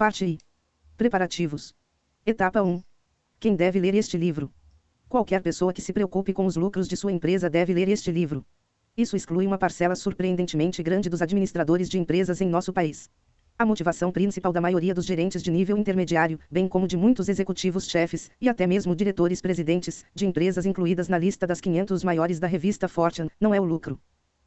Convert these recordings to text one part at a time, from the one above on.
Parte I. Preparativos. Etapa 1. Quem deve ler este livro? Qualquer pessoa que se preocupe com os lucros de sua empresa deve ler este livro. Isso exclui uma parcela surpreendentemente grande dos administradores de empresas em nosso país. A motivação principal da maioria dos gerentes de nível intermediário, bem como de muitos executivos-chefes, e até mesmo diretores-presidentes, de empresas incluídas na lista das 500 maiores da revista Fortune, não é o lucro.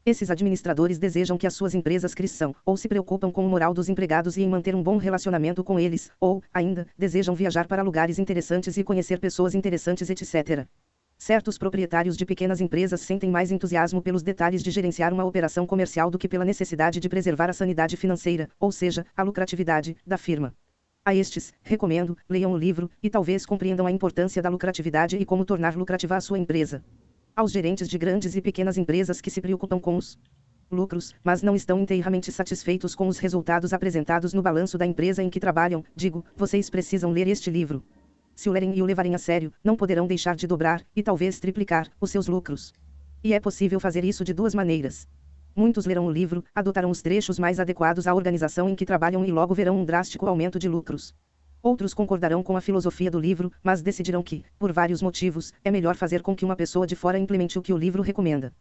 Esses administradores desejam que as suas empresas cresçam, ou se preocupam com o moral dos empregados e em manter um bom relacionamento com eles, ou, ainda, desejam viajar para lugares interessantes e conhecer pessoas interessantes, etc. Certos proprietários de pequenas empresas sentem mais entusiasmo pelos detalhes de gerenciar uma operação comercial do que pela necessidade de preservar a sanidade financeira, ou seja, a lucratividade, da firma. A estes, recomendo, leiam o livro, e talvez compreendam a importância da lucratividade e como tornar lucrativa a sua empresa. Aos gerentes de grandes e pequenas empresas que se preocupam com os lucros, mas não estão inteiramente satisfeitos com os resultados apresentados no balanço da empresa em que trabalham, digo, vocês precisam ler este livro. Se o lerem e o levarem a sério, não poderão deixar de dobrar, e talvez triplicar, os seus lucros. E é possível fazer isso de duas maneiras. Muitos lerão o livro, adotarão os trechos mais adequados à organização em que trabalham e logo verão um drástico aumento de lucros. Outros concordarão com a filosofia do livro, mas decidirão que, por vários motivos, é melhor fazer com que uma pessoa de fora implemente o que o livro recomenda.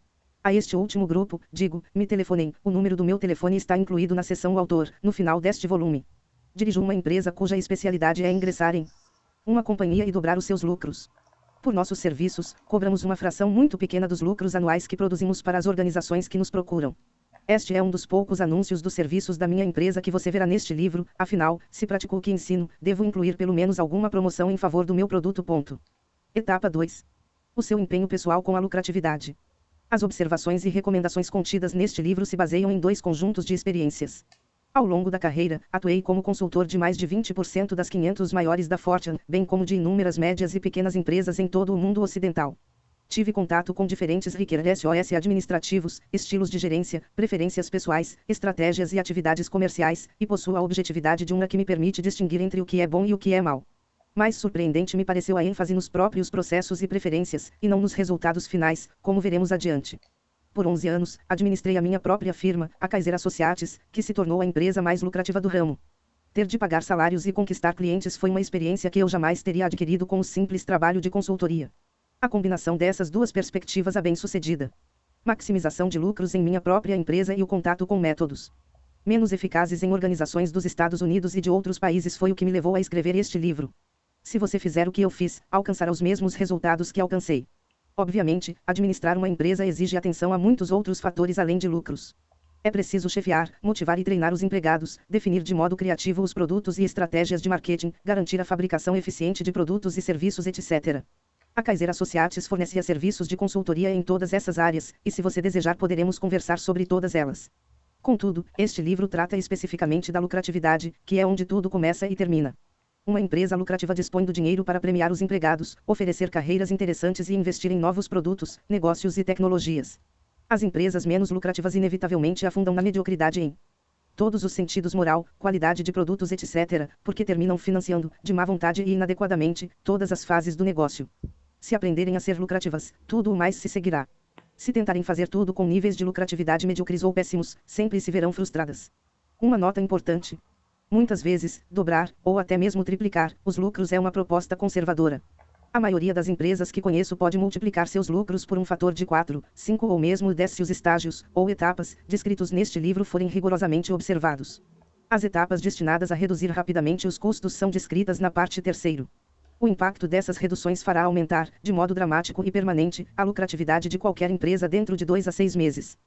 A este último grupo, digo, me telefonem, o número do meu telefone está incluído na seção O Autor, no final deste volume. Dirijo uma empresa cuja especialidade é ingressar em uma companhia e dobrar os seus lucros. Por nossos serviços, cobramos uma fração muito pequena dos lucros anuais que produzimos para as organizações que nos procuram. Este é um dos poucos anúncios dos serviços da minha empresa que você verá neste livro, afinal, se pratico o que ensino, devo incluir pelo menos alguma promoção em favor do meu produto. Etapa 2. O seu empenho pessoal com a lucratividade. As observações e recomendações contidas neste livro se baseiam em dois conjuntos de experiências. Ao longo da carreira, atuei como consultor de mais de 20% das 500 maiores da Fortune, bem como de inúmeras médias e pequenas empresas em todo o mundo ocidental. Tive contato com diferentes requisitos administrativos, estilos de gerência, preferências pessoais, estratégias e atividades comerciais, e possuo a objetividade de uma que me permite distinguir entre o que é bom e o que é mau. Mais surpreendente me pareceu a ênfase nos próprios processos e preferências, e não nos resultados finais, como veremos adiante. Por 11 anos, administrei a minha própria firma, a Kaiser Associates, que se tornou a empresa mais lucrativa do ramo. Ter de pagar salários e conquistar clientes foi uma experiência que eu jamais teria adquirido com o simples trabalho de consultoria. A combinação dessas duas perspectivas é bem-sucedida. Maximização de lucros em minha própria empresa e o contato com métodos menos eficazes em organizações dos Estados Unidos e de outros países foi o que me levou a escrever este livro. Se você fizer o que eu fiz, alcançará os mesmos resultados que alcancei. Obviamente, administrar uma empresa exige atenção a muitos outros fatores além de lucros. É preciso chefiar, motivar e treinar os empregados, definir de modo criativo os produtos e estratégias de marketing, garantir a fabricação eficiente de produtos e serviços, etc. A Kaiser Associates fornecia serviços de consultoria em todas essas áreas, e se você desejar poderemos conversar sobre todas elas. Contudo, este livro trata especificamente da lucratividade, que é onde tudo começa e termina. Uma empresa lucrativa dispõe do dinheiro para premiar os empregados, oferecer carreiras interessantes e investir em novos produtos, negócios e tecnologias. As empresas menos lucrativas inevitavelmente afundam na mediocridade em todos os sentidos: moral, qualidade de produtos, etc., porque terminam financiando, de má vontade e inadequadamente, todas as fases do negócio. Se aprenderem a ser lucrativas, tudo o mais se seguirá. Se tentarem fazer tudo com níveis de lucratividade medíocres ou péssimos, sempre se verão frustradas. Uma nota importante. Muitas vezes, dobrar, ou até mesmo triplicar, os lucros é uma proposta conservadora. A maioria das empresas que conheço pode multiplicar seus lucros por um fator de 4, 5 ou mesmo 10 se os estágios, ou etapas, descritos neste livro forem rigorosamente observados. As etapas destinadas a reduzir rapidamente os custos são descritas na parte 3ª. O impacto dessas reduções fará aumentar, de modo dramático e permanente, a lucratividade de qualquer empresa dentro de 2 a 6 meses.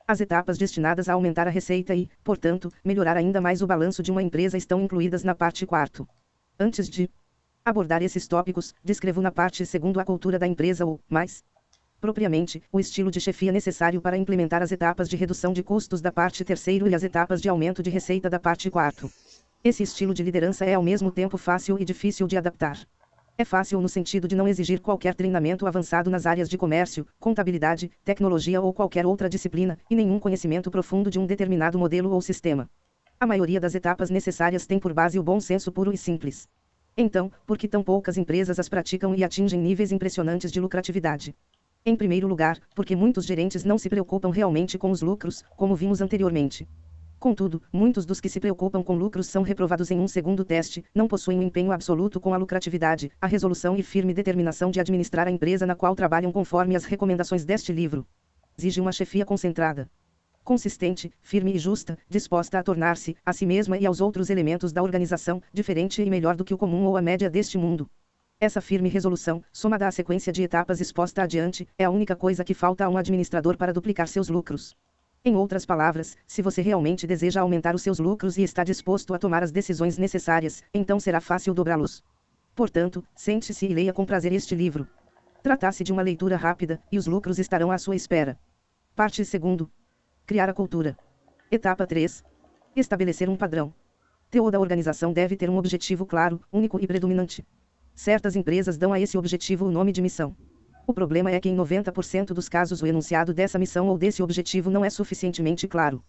As etapas destinadas a aumentar a receita e, portanto, melhorar ainda mais o balanço de uma empresa estão incluídas na parte 4ª. Antes de abordar esses tópicos, descrevo na parte 2ª a cultura da empresa ou, mais propriamente, o estilo de chefia necessário para implementar as etapas de redução de custos da parte 3ª e as etapas de aumento de receita da parte 4ª. Esse estilo de liderança é ao mesmo tempo fácil e difícil de adaptar. É fácil no sentido de não exigir qualquer treinamento avançado nas áreas de comércio, contabilidade, tecnologia ou qualquer outra disciplina, e nenhum conhecimento profundo de um determinado modelo ou sistema. A maioria das etapas necessárias tem por base o bom senso puro e simples. Então, por que tão poucas empresas as praticam e atingem níveis impressionantes de lucratividade? Em primeiro lugar, porque muitos gerentes não se preocupam realmente com os lucros, como vimos anteriormente. Contudo, muitos dos que se preocupam com lucros são reprovados em um segundo teste, não possuem um empenho absoluto com a lucratividade, a resolução e firme determinação de administrar a empresa na qual trabalham conforme as recomendações deste livro. Exige uma chefia concentrada, consistente, firme e justa, disposta a tornar-se, a si mesma e aos outros elementos da organização, diferente e melhor do que o comum ou a média deste mundo. Essa firme resolução, somada à sequência de etapas exposta adiante, é a única coisa que falta a um administrador para duplicar seus lucros. Em outras palavras, se você realmente deseja aumentar os seus lucros e está disposto a tomar as decisões necessárias, então será fácil dobrá-los. Portanto, sente-se e leia com prazer este livro. Trata-se de uma leitura rápida, e os lucros estarão à sua espera. Parte 2. Criar a cultura. Etapa 3. Estabelecer um padrão. Toda organização deve ter um objetivo claro, único e predominante. Certas empresas dão a esse objetivo o nome de missão. O problema é que em 90% dos casos o enunciado dessa missão ou desse objetivo não é suficientemente claro.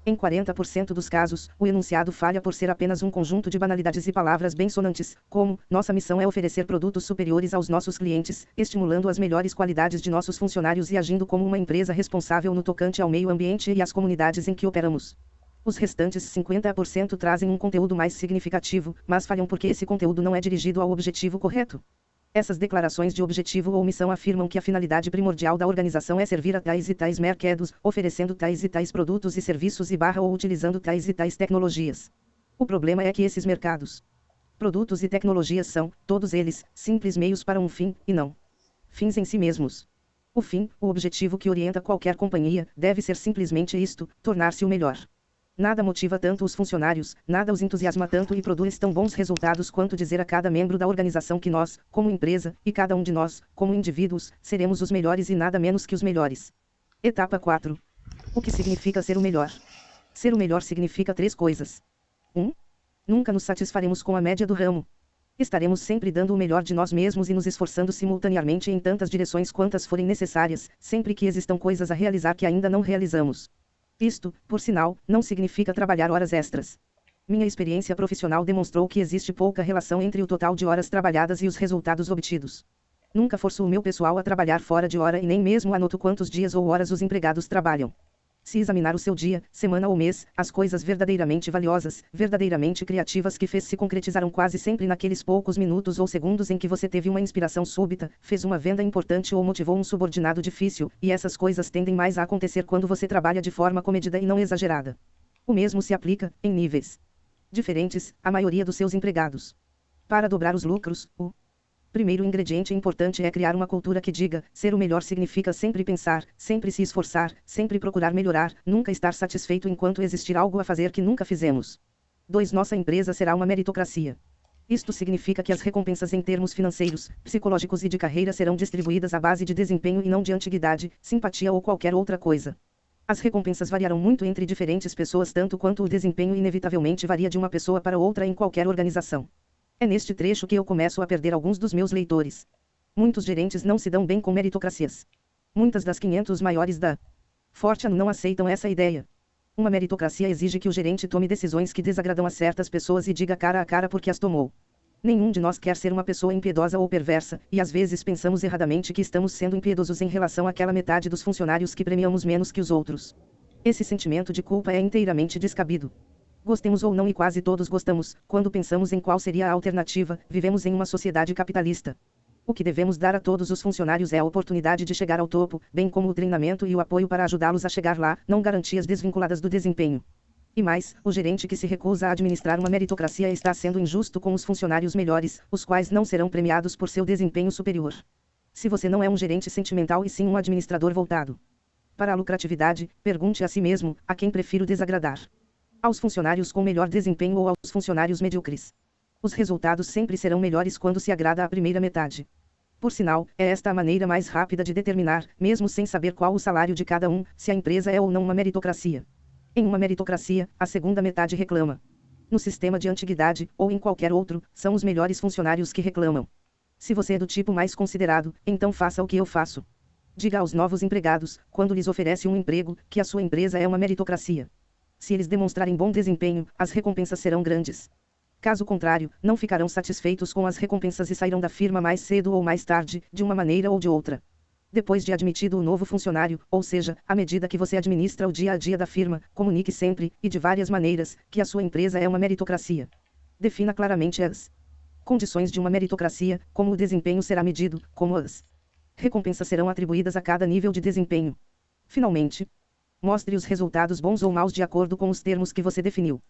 Em 40% dos casos, o enunciado falha por ser apenas um conjunto de banalidades e palavras bem-sonantes, como: nossa missão é oferecer produtos superiores aos nossos clientes, estimulando as melhores qualidades de nossos funcionários e agindo como uma empresa responsável no tocante ao meio ambiente e às comunidades em que operamos. Os restantes 50% trazem um conteúdo mais significativo, mas falham porque esse conteúdo não é dirigido ao objetivo correto. Essas declarações de objetivo ou missão afirmam que a finalidade primordial da organização é servir a tais e tais mercados, oferecendo tais e tais produtos e serviços ou utilizando tais e tais tecnologias. O problema é que esses mercados, produtos e tecnologias são, todos eles, simples meios para um fim, e não fins em si mesmos. O fim, o objetivo que orienta qualquer companhia, deve ser simplesmente isto: tornar-se o melhor. Nada motiva tanto os funcionários, nada os entusiasma tanto e produz tão bons resultados quanto dizer a cada membro da organização que nós, como empresa, e cada um de nós, como indivíduos, seremos os melhores e nada menos que os melhores. Etapa 4. O que significa ser o melhor? Ser o melhor significa 3 coisas. 1. Nunca nos satisfaremos com a média do ramo. Estaremos sempre dando o melhor de nós mesmos e nos esforçando simultaneamente em tantas direções quantas forem necessárias, sempre que existam coisas a realizar que ainda não realizamos. Isto, por sinal, não significa trabalhar horas extras. Minha experiência profissional demonstrou que existe pouca relação entre o total de horas trabalhadas e os resultados obtidos. Nunca forço o meu pessoal a trabalhar fora de hora e nem mesmo anoto quantos dias ou horas os empregados trabalham. Se examinar o seu dia, semana ou mês, as coisas verdadeiramente valiosas, verdadeiramente criativas que fez se concretizaram quase sempre naqueles poucos minutos ou segundos em que você teve uma inspiração súbita, fez uma venda importante ou motivou um subordinado difícil, e essas coisas tendem mais a acontecer quando você trabalha de forma comedida e não exagerada. O mesmo se aplica, em níveis diferentes, à maioria dos seus empregados. Para dobrar os lucros, o primeiro ingrediente importante é criar uma cultura que diga: ser o melhor significa sempre pensar, sempre se esforçar, sempre procurar melhorar, nunca estar satisfeito enquanto existir algo a fazer que nunca fizemos. 2. Nossa empresa será uma meritocracia. Isto significa que as recompensas em termos financeiros, psicológicos e de carreira serão distribuídas à base de desempenho e não de antiguidade, simpatia ou qualquer outra coisa. As recompensas variarão muito entre diferentes pessoas tanto quanto o desempenho inevitavelmente varia de uma pessoa para outra em qualquer organização. É neste trecho que eu começo a perder alguns dos meus leitores. Muitos gerentes não se dão bem com meritocracias. Muitas das 500 maiores da Fortune não aceitam essa ideia. Uma meritocracia exige que o gerente tome decisões que desagradam a certas pessoas e diga cara a cara porque as tomou. Nenhum de nós quer ser uma pessoa impiedosa ou perversa, e às vezes pensamos erradamente que estamos sendo impiedosos em relação àquela metade dos funcionários que premiamos menos que os outros. Esse sentimento de culpa é inteiramente descabido. Gostemos ou não, e quase todos gostamos, quando pensamos em qual seria a alternativa, vivemos em uma sociedade capitalista. O que devemos dar a todos os funcionários é a oportunidade de chegar ao topo, bem como o treinamento e o apoio para ajudá-los a chegar lá, não garantias desvinculadas do desempenho. E mais, o gerente que se recusa a administrar uma meritocracia está sendo injusto com os funcionários melhores, os quais não serão premiados por seu desempenho superior. Se você não é um gerente sentimental e sim um administrador voltado para a lucratividade, pergunte a si mesmo: a quem prefiro desagradar? Aos funcionários com melhor desempenho ou aos funcionários medíocres? Os resultados sempre serão melhores quando se agrada a primeira metade. Por sinal, é esta a maneira mais rápida de determinar, mesmo sem saber qual o salário de cada um, se a empresa é ou não uma meritocracia. Em uma meritocracia, a segunda metade reclama. No sistema de antiguidade, ou em qualquer outro, são os melhores funcionários que reclamam. Se você é do tipo mais considerado, então faça o que eu faço. Diga aos novos empregados, quando lhes oferece um emprego, que a sua empresa é uma meritocracia. Se eles demonstrarem bom desempenho, as recompensas serão grandes. Caso contrário, não ficarão satisfeitos com as recompensas e sairão da firma mais cedo ou mais tarde, de uma maneira ou de outra. Depois de admitido o novo funcionário, ou seja, à medida que você administra o dia a dia da firma, comunique sempre, e de várias maneiras, que a sua empresa é uma meritocracia. Defina claramente as condições de uma meritocracia, como o desempenho será medido, como as recompensas serão atribuídas a cada nível de desempenho. Finalmente, mostre os resultados bons ou maus de acordo com os termos que você definiu.